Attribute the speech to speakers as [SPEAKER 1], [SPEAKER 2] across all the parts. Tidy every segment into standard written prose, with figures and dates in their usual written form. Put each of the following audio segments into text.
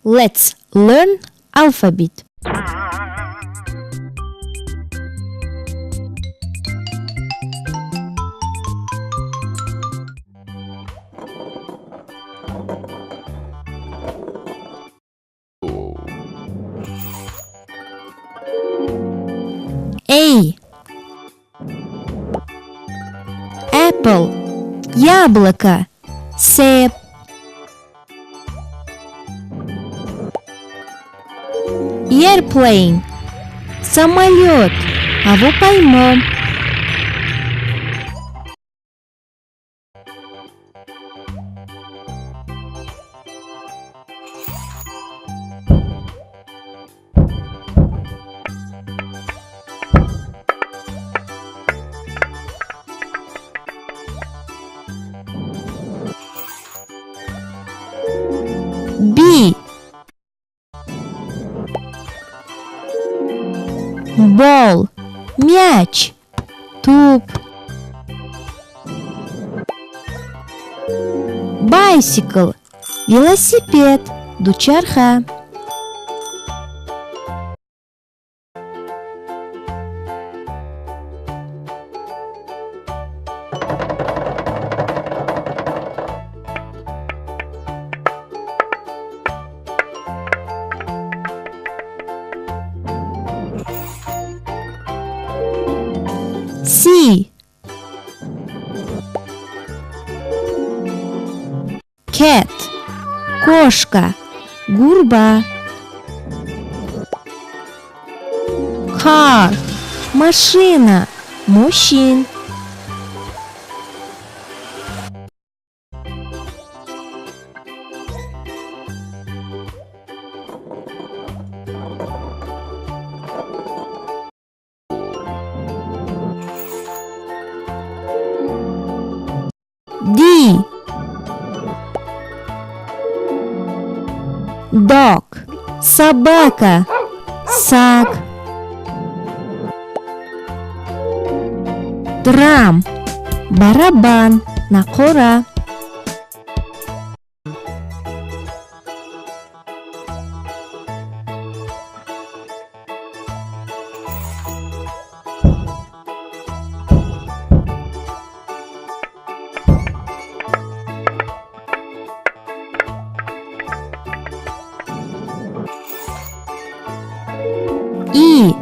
[SPEAKER 1] Let's learn alphabet. A. Apple. Яблоко. Сэп. Airplane. Самолет. Авопаймом. B. Ball. Мяч. Туп. Bicycle. Велосипед. Дучарха. C. Cat. Кошка. Гурба. Car. Машина. Мужчин. D. Dog. Собака. Сак. Drum. Барабан. Накора. E.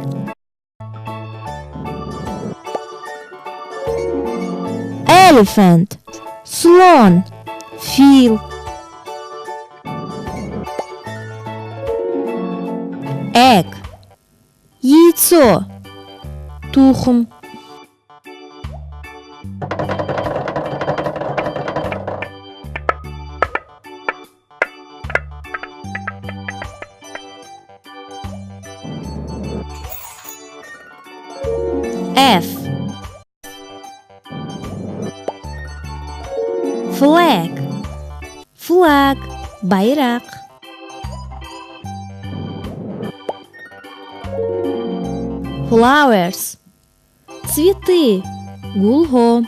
[SPEAKER 1] Elephant. Слон. Фил. Egg. Яйцо. Тухм. F. Flag. Флаг. Байрақ. Flowers. Цветы. Гулго.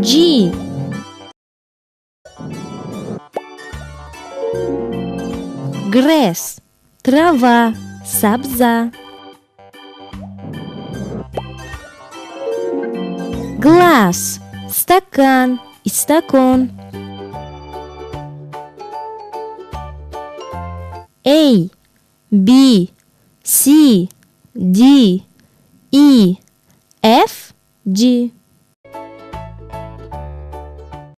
[SPEAKER 1] G. Grass. Трава. Сабза. Glass. Стакан. Истакон. A. B. C. D. E. F. G.